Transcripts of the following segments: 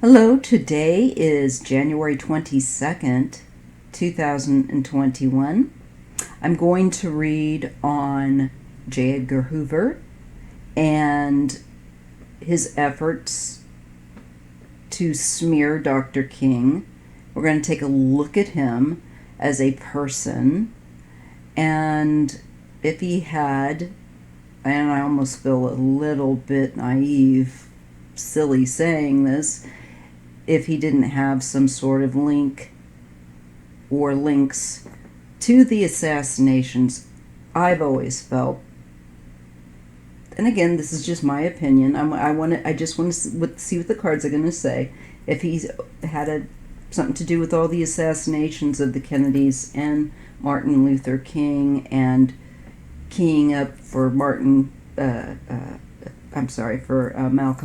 Hello, today is January 22nd, 2021. I'm going to read on J. Edgar Hoover and his efforts to smear Dr. King. We're going to take a look at him as a person, and if he had, and I almost feel a little bit naive, silly saying this, if he didn't have some sort of link or links to the assassinations. I've always felt, and again, this is just my opinion, I just want to see what the cards are going to say, if he's had something to do with all the assassinations of the Kennedys and Martin Luther King, and keying up for Malcolm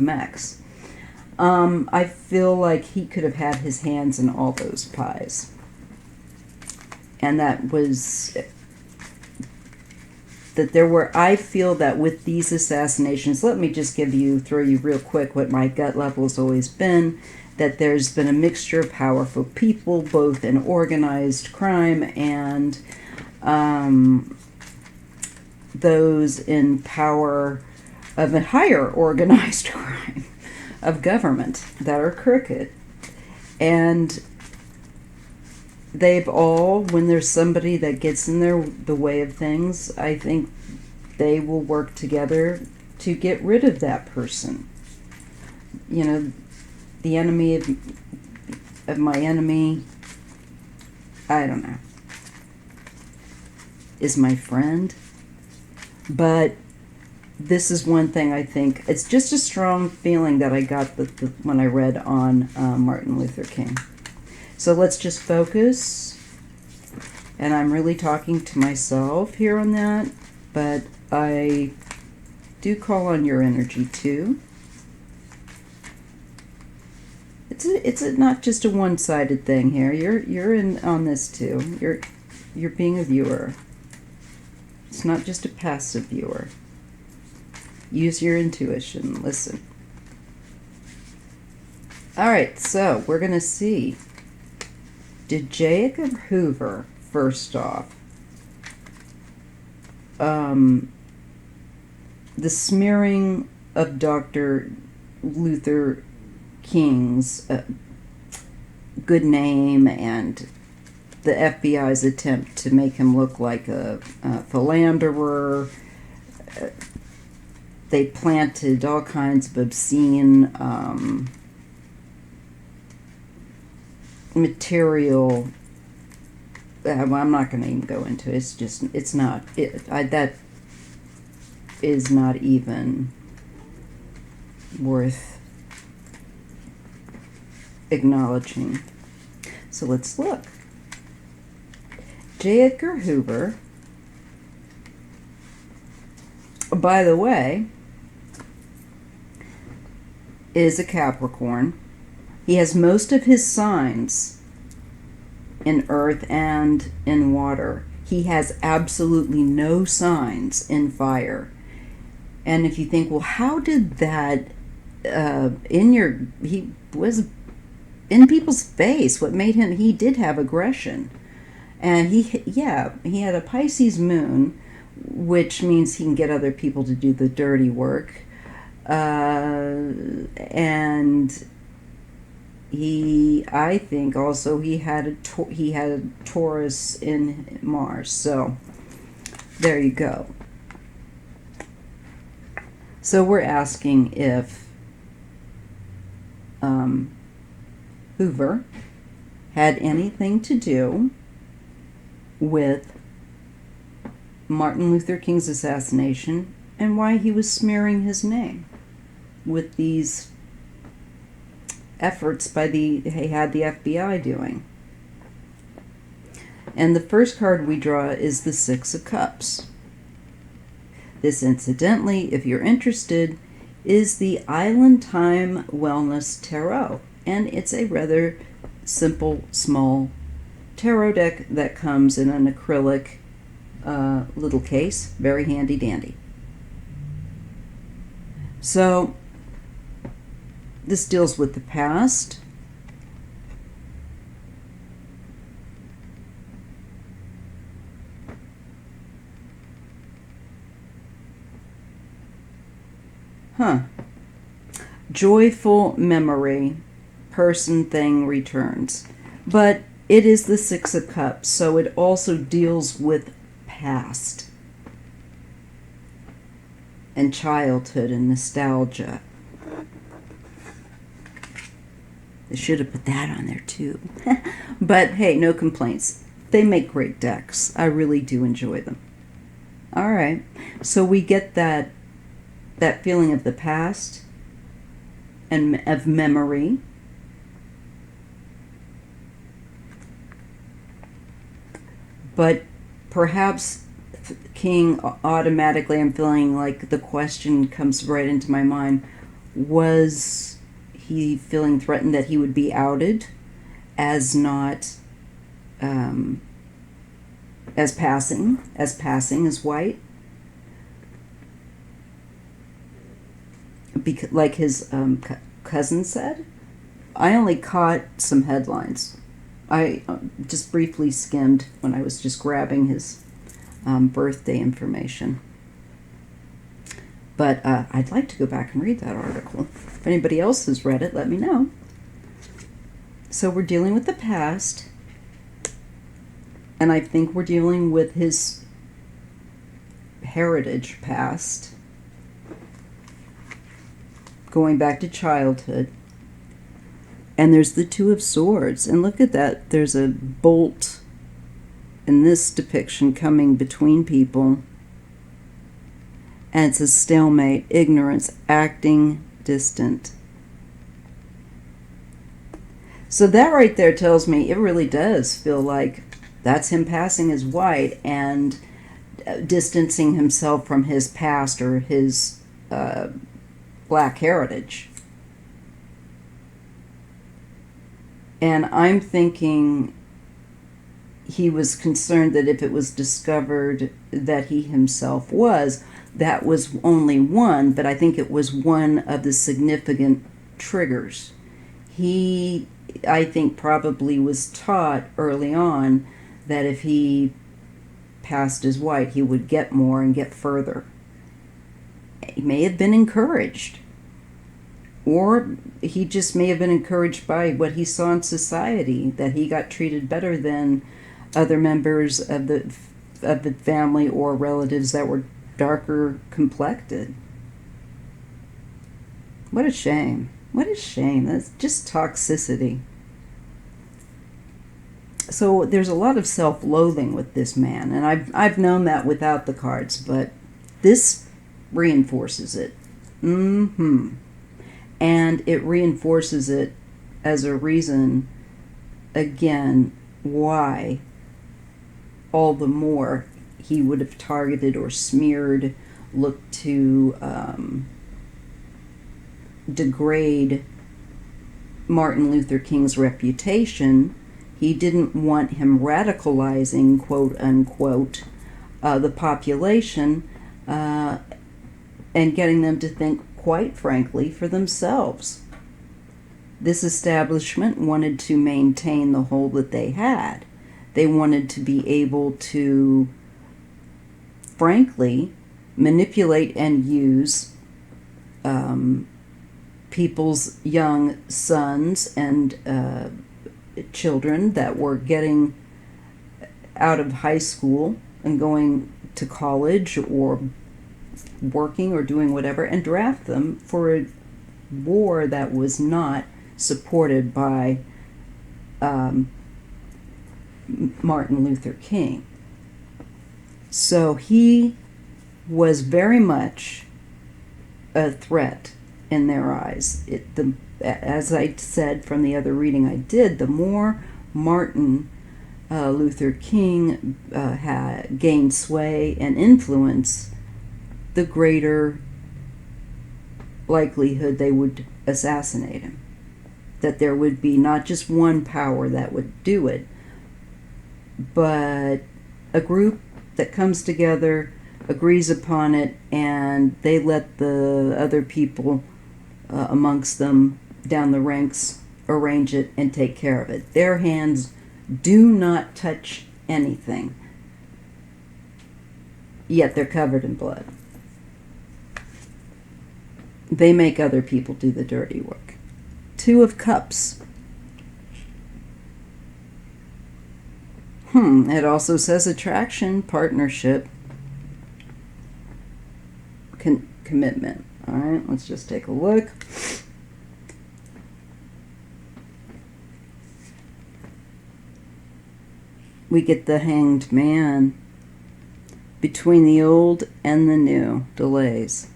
X. I feel like he could have had his hands in all those pies. And I feel that with these assassinations, let me just throw you real quick what my gut level has always been, that there's been a mixture of powerful people, both in organized crime and those in power of a higher organized crime of government that are crooked. And they've all, when there's somebody that gets in the way of things, I think they will work together to get rid of that person. You know, the enemy of my enemy, I don't know, is my friend. But this is one thing I think, it's just a strong feeling that I got when I read on Martin Luther King. So let's just focus, and I'm really talking to myself here on that, but I do call on your energy too. It's not just a one-sided thing here. You're in on this too. You're being a viewer. It's not just a passive viewer. Use your intuition. Listen. All right, so we're going to see. Did J. Edgar Hoover, first off, the smearing of Dr. Luther King's good name and the FBI's attempt to make him look like a philanderer, they planted all kinds of obscene material. I'm not going to even go into it. That is not even worth acknowledging. So let's look. J. Edgar Hoover, by the way, is a Capricorn. He has most of his signs in earth and in water. He has absolutely no signs in fire. And if you think, well, how did that he was in people's face, what made him, he did have aggression. And he had a Pisces moon, which means he can get other people to do the dirty work. And I think also he had a Taurus in Mars. So there you go. So we're asking if Hoover had anything to do with Martin Luther King's assassination and why he was smearing his name with these efforts he had the FBI doing. And the first card we draw is the Six of Cups. This, incidentally, if you're interested, is the Island Time Wellness Tarot. And it's a rather simple, small tarot deck that comes in an acrylic little case. Very handy dandy. So this deals with the past. Joyful memory, person, thing returns. But it is the Six of Cups, so it also deals with past and childhood and nostalgia. I should have put that on there too. But hey, no complaints. They make great decks. I really do enjoy them. All right, so we get that feeling of the past and of memory. But perhaps King, automatically I'm feeling like the question comes right into my mind, was he feeling threatened that he would be outed as not as passing as white? Because, like his cousin said, I only caught some headlines. I just briefly skimmed when I was just grabbing his birthday information. But I'd like to go back and read that article. If anybody else has read it, let me know. So we're dealing with the past, and I think we're dealing with his heritage past, going back to childhood. And there's the Two of Swords. And look at that. There's a bolt in this depiction coming between people. And it's a stalemate, ignorance, acting distant. So that right there tells me it really does feel like that's him passing as white and distancing himself from his past or his black heritage. And I'm thinking he was concerned that if it was discovered that he himself was, that was only one, but I think it was one of the significant triggers. He, I think, probably was taught early on that if he passed as white, he would get more and get further. He may have been encouraged. Or he just may have been encouraged by what he saw in society, that he got treated better than other members of the family or relatives that were darker complected. What a shame. What a shame. That's just toxicity. So there's a lot of self-loathing with this man, and I've known that without the cards, but this reinforces it. And it reinforces it as a reason, again, why all the more he would have targeted or smeared, looked to degrade Martin Luther King's reputation. He didn't want him radicalizing, quote unquote, the population and getting them to think, quite frankly, for themselves. This establishment wanted to maintain the hold that they had. They wanted to be able to, frankly, manipulate and use people's young sons and children that were getting out of high school and going to college or working or doing whatever, and draft them for a war that was not supported by Martin Luther King. So he was very much a threat in their eyes. As I said from the other reading I did, the more Martin Luther King had gained sway and influence, the greater likelihood they would assassinate him. That there would be not just one power that would do it, but a group that comes together, agrees upon it, and they let the other people amongst them down the ranks arrange it and take care of it. Their hands do not touch anything, yet they're covered in blood. They make other people do the dirty work. Two of Cups. It also says attraction, partnership, commitment. All right, let's just take a look. We get the Hanged Man. Between the old and the new, delays.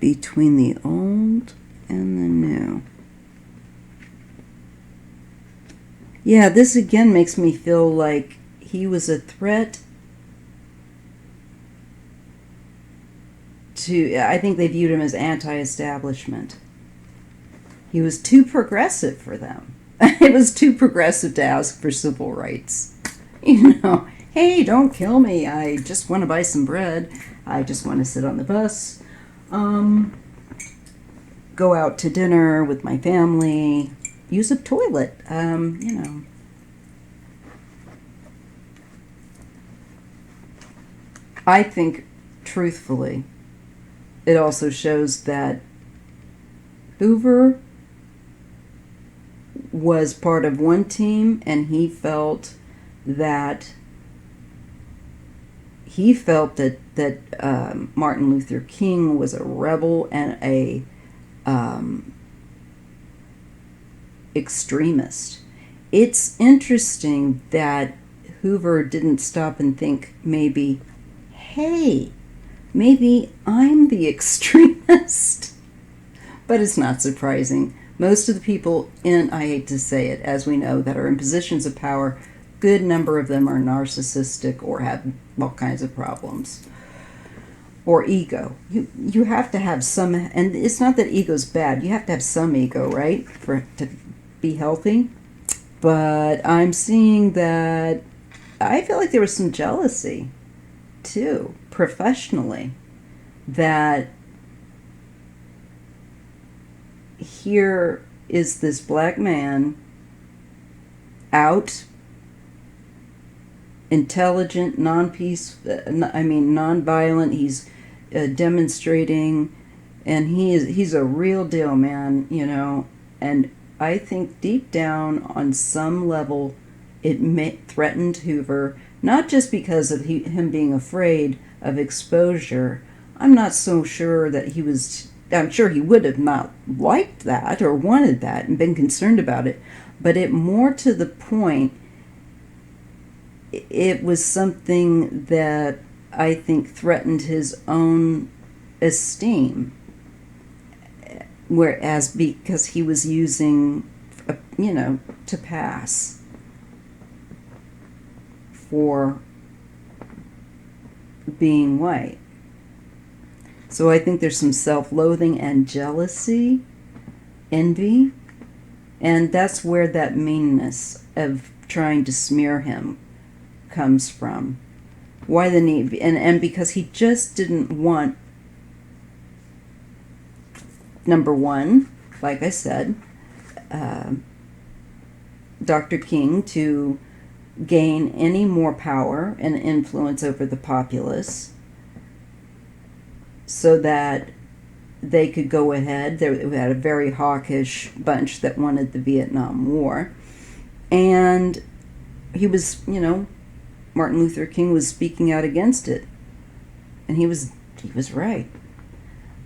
Between the old and the new. Yeah, this again makes me feel like he was a threat to, I think they viewed him as anti-establishment. He was too progressive for them. It was too progressive to ask for civil rights. You know, hey, don't kill me. I just want to buy some bread. I just want to sit on the bus. Go out to dinner with my family. Use a toilet. You know. I think, truthfully, it also shows that Hoover was part of one team, and he felt that Martin Luther King was a rebel and a extremist. It's interesting that Hoover didn't stop and think, maybe, hey, maybe I'm the extremist. But it's not surprising. Most of the people I hate to say it, as we know, that are in positions of power, good number of them are narcissistic or have all kinds of problems. Or ego. You have to have some, and it's not that ego's bad. You have to have some ego, right, for it to be healthy. But I'm seeing that I feel like there was some jealousy, too, professionally, that here is this black man out, intelligent, non-violent. He's demonstrating, and he's a real deal, man, you know. And I think deep down, on some level, it threatened Hoover, not just because of him being afraid of exposure. I'm not so sure that he was. I'm sure he would have not liked that or wanted that and been concerned about it, but it more to the point, it was something that I think threatened his own esteem, whereas because he was using, to pass for being white. So I think there's some self-loathing and jealousy, envy, and that's where that meanness of trying to smear him comes from. Why the need? And because he just didn't want, number one, like I said, Dr. King to gain any more power and influence over the populace, so that they could go ahead. They had a very hawkish bunch that wanted the Vietnam War. And he was, Martin Luther King was speaking out against it. And he was right.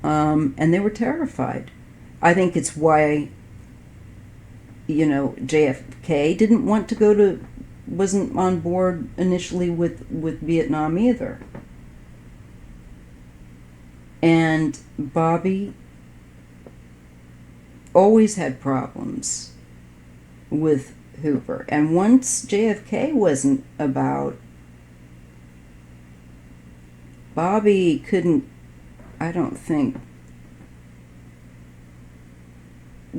And they were terrified. I think it's why, JFK didn't want to wasn't on board initially with Vietnam either. And Bobby always had problems with Hoover. And once JFK wasn't about, Bobby couldn't, I don't think,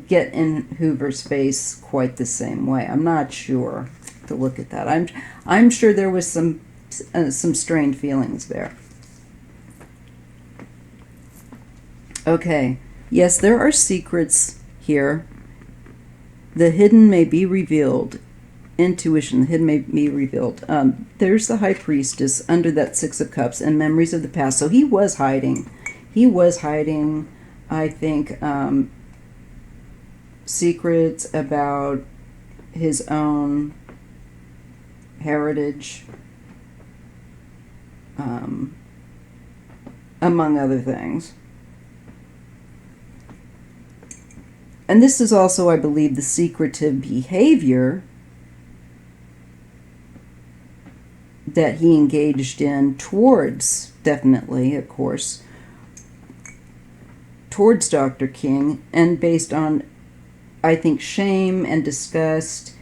get in Hoover's face quite the same way. I'm not sure to look at that. I'm sure there was some strained feelings there. Okay. Yes, there are secrets here. The hidden may be revealed. Intuition, the hidden may be revealed. There's the High Priestess under that Six of Cups and memories of the past. So he was hiding. He was hiding, I think, secrets about his own heritage, among other things. And this is also, I believe, the secretive behavior that he engaged in towards, definitely, of course, towards Dr. King, and based on, I think, shame and disgust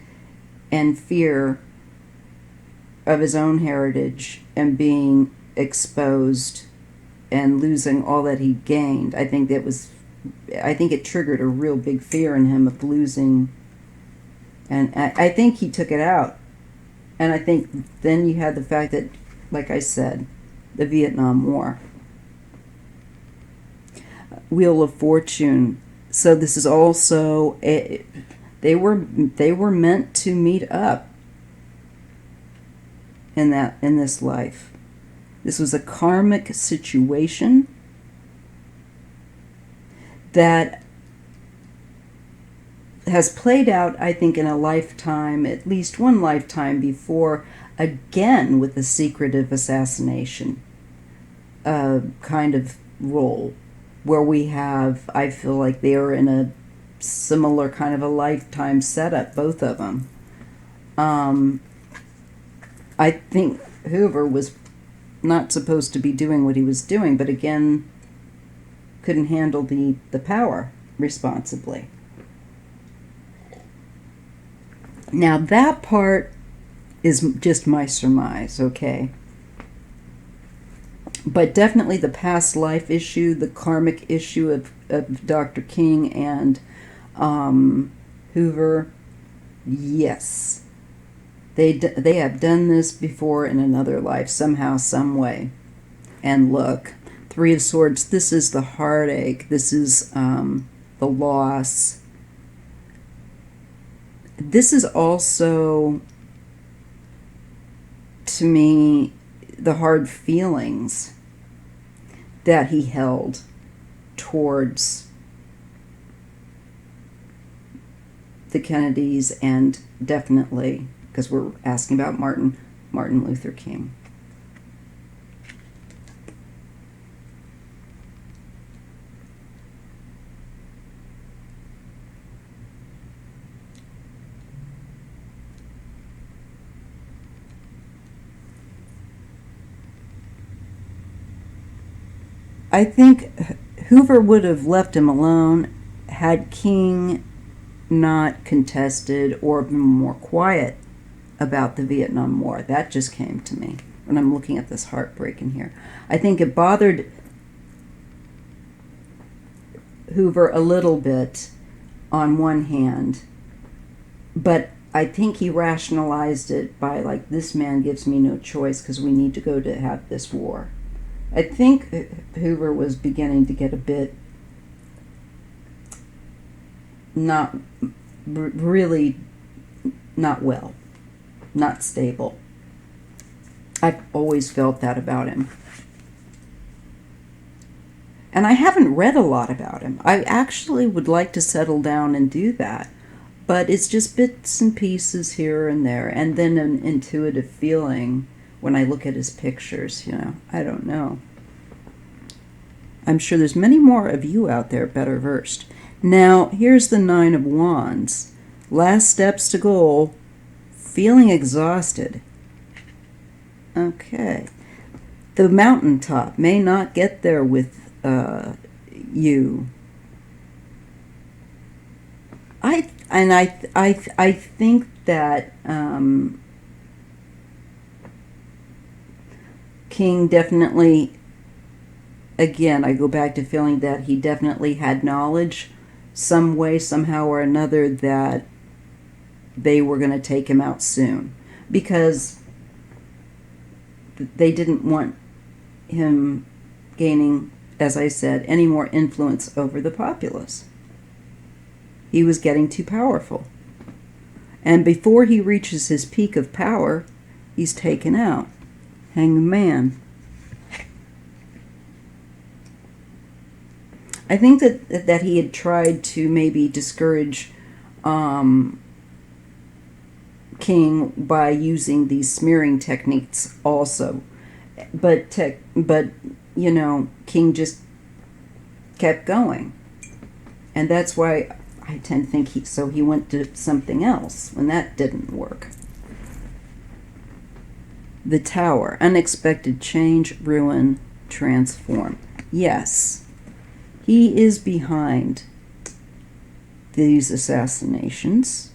and fear of his own heritage and being exposed and losing all that he gained. I think it triggered a real big fear in him of losing, and I think he took it out. And I think then you had the fact that, like I said, the Vietnam War. Wheel of Fortune. So this is also they were meant to meet up in this life. This was a karmic situation that has played out, I think, in a lifetime, at least one lifetime before, again with a secretive assassination kind of role, where we have, I feel like they are in a similar kind of a lifetime setup, both of them. I think Hoover was not supposed to be doing what he was doing, but again, couldn't handle the power responsibly. Now that part is just my surmise, okay? But definitely the past life issue, the karmic issue of Dr. King and Hoover, yes. They have done this before in another life, somehow, some way. And look, Three of Swords, this is the heartache, this is the loss. This is also, to me, the hard feelings that he held towards the Kennedys, and definitely, because we're asking about Martin Luther King. I think Hoover would have left him alone had King not contested or been more quiet about the Vietnam War. That just came to me when I'm looking at this heartbreak in here. I think it bothered Hoover a little bit on one hand, but I think he rationalized it by, like, this man gives me no choice because we need to go to have this war. I think Hoover was beginning to get a bit really not well, not stable. I've always felt that about him. And I haven't read a lot about him. I actually would like to settle down and do that. But it's just bits and pieces here and there. And then an intuitive feeling when I look at his pictures, I don't know. I'm sure there's many more of you out there better versed. Now, here's the Nine of Wands. Last steps to goal. Feeling exhausted. Okay. The mountaintop may not get there with you. I think that King definitely, again, I go back to feeling that he definitely had knowledge, some way, somehow or another, that they were going to take him out soon, because they didn't want him gaining, as I said, any more influence over the populace. He was getting too powerful. And before he reaches his peak of power, he's taken out. Hanged Man. I think that he had tried to maybe discourage King by using these smearing techniques also. But you know, King just kept going. And that's why I tend to think he went to something else when that didn't work. The Tower. Unexpected change, ruin, transform. Yes, he is behind these assassinations.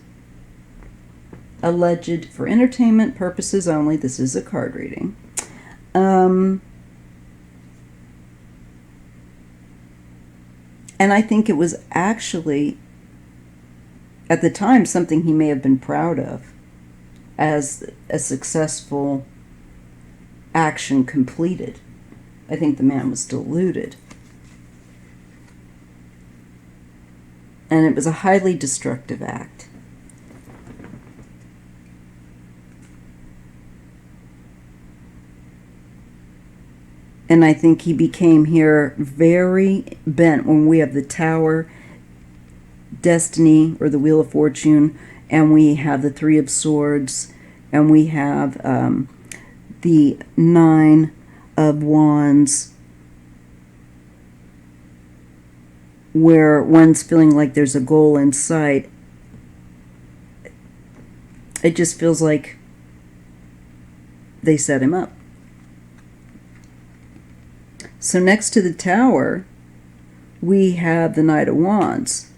Alleged for entertainment purposes only. This is a card reading. And I think it was actually, at the time, something he may have been proud of as a successful action completed. I think the man was deluded. And it was a highly destructive act. And I think he became here very bent when we have the Tower, Destiny, or the Wheel of Fortune, and we have the Three of Swords, and we have the Nine of Wands, where one's feeling like there's a goal in sight. It just feels like they set him up. So next to the Tower, we have the Knight of Wands.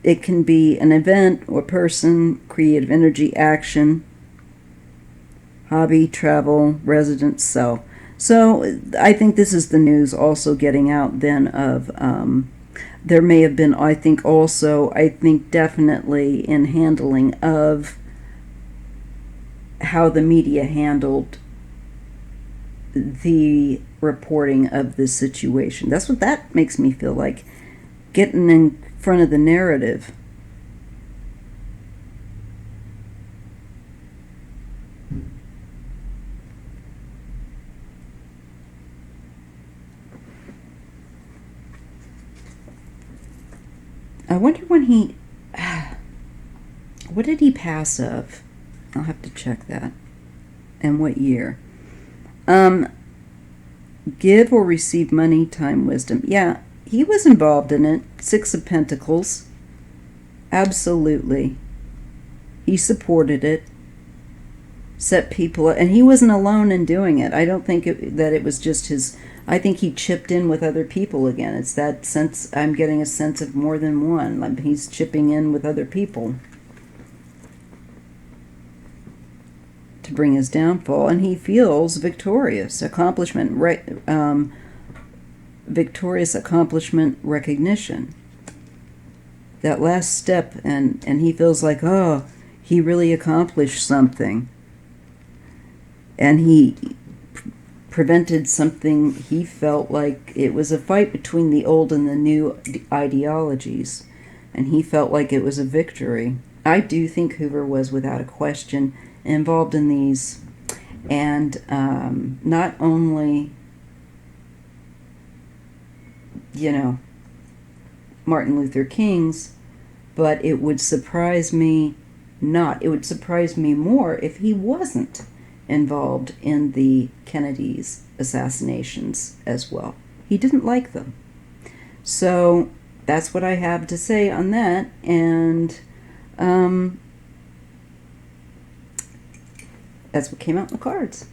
It can be an event or person, creative energy, action, hobby, travel, residence, self. So I think this is the news also getting out then of, there may have been, I think definitely in handling of how the media handled the reporting of this situation. That's what that makes me feel like. Getting in front of the narrative. I wonder when he... what did he pass of? I'll have to check that. And what year? Give or receive money, time, wisdom. Yeah, he was involved in it. Six of Pentacles. Absolutely. He supported it. Set people up. And he wasn't alone in doing it. I don't think that it was just his... I think he chipped in with other people again. It's that sense... I'm getting a sense of more than one. Like he's chipping in with other people to bring his downfall, and he feels victorious. Victorious accomplishment recognition. That last step, and he feels like, oh, he really accomplished something. And he prevented something he felt like it was a fight between the old and the new ideologies. And he felt like it was a victory. I do think Hoover was, without a question, involved in these, and not only, you know, Martin Luther King's, but it would surprise me not. It would surprise me more if he wasn't involved in the Kennedy's assassinations as well. He didn't like them. So that's what I have to say on that, and that's what came out in the cards.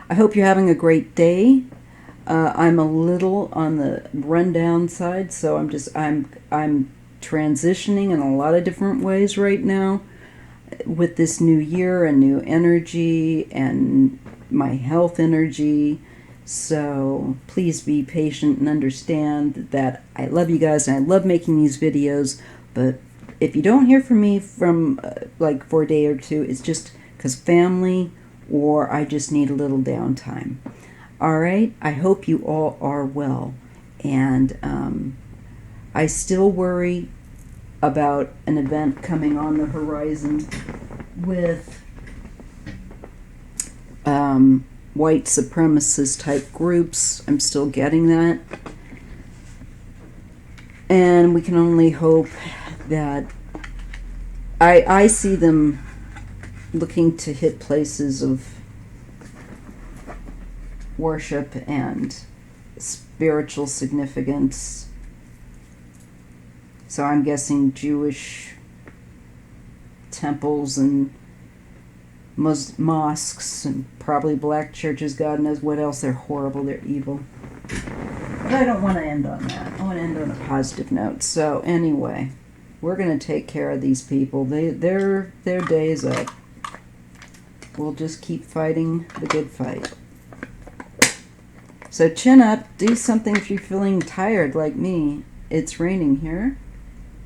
I hope you're having a great day. I'm a little on the rundown side, so I'm transitioning in a lot of different ways right now with this new year and new energy and my health energy. So please be patient and understand that I love you guys and I love making these videos, but if you don't hear from me from like for a day or two, it's just because family or I just need a little downtime. All right, I hope you all are well, and I still worry about an event coming on the horizon with white supremacist type groups. I'm still getting that. And we can only hope that I see them looking to hit places of worship and spiritual significance. So I'm guessing Jewish temples and mosques and probably black churches. God knows what else. They're horrible. They're evil. But I don't want to end on that. I want to end on a positive note. So anyway, we're going to take care of these people. Their day is up. We'll just keep fighting the good fight. So chin up. Do something if you're feeling tired like me. It's raining here.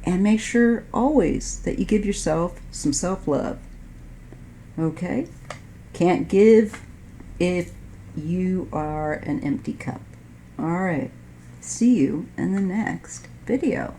And make sure always that you give yourself some self-love. Okay? Can't give if you are an empty cup. All right. See you in the next video.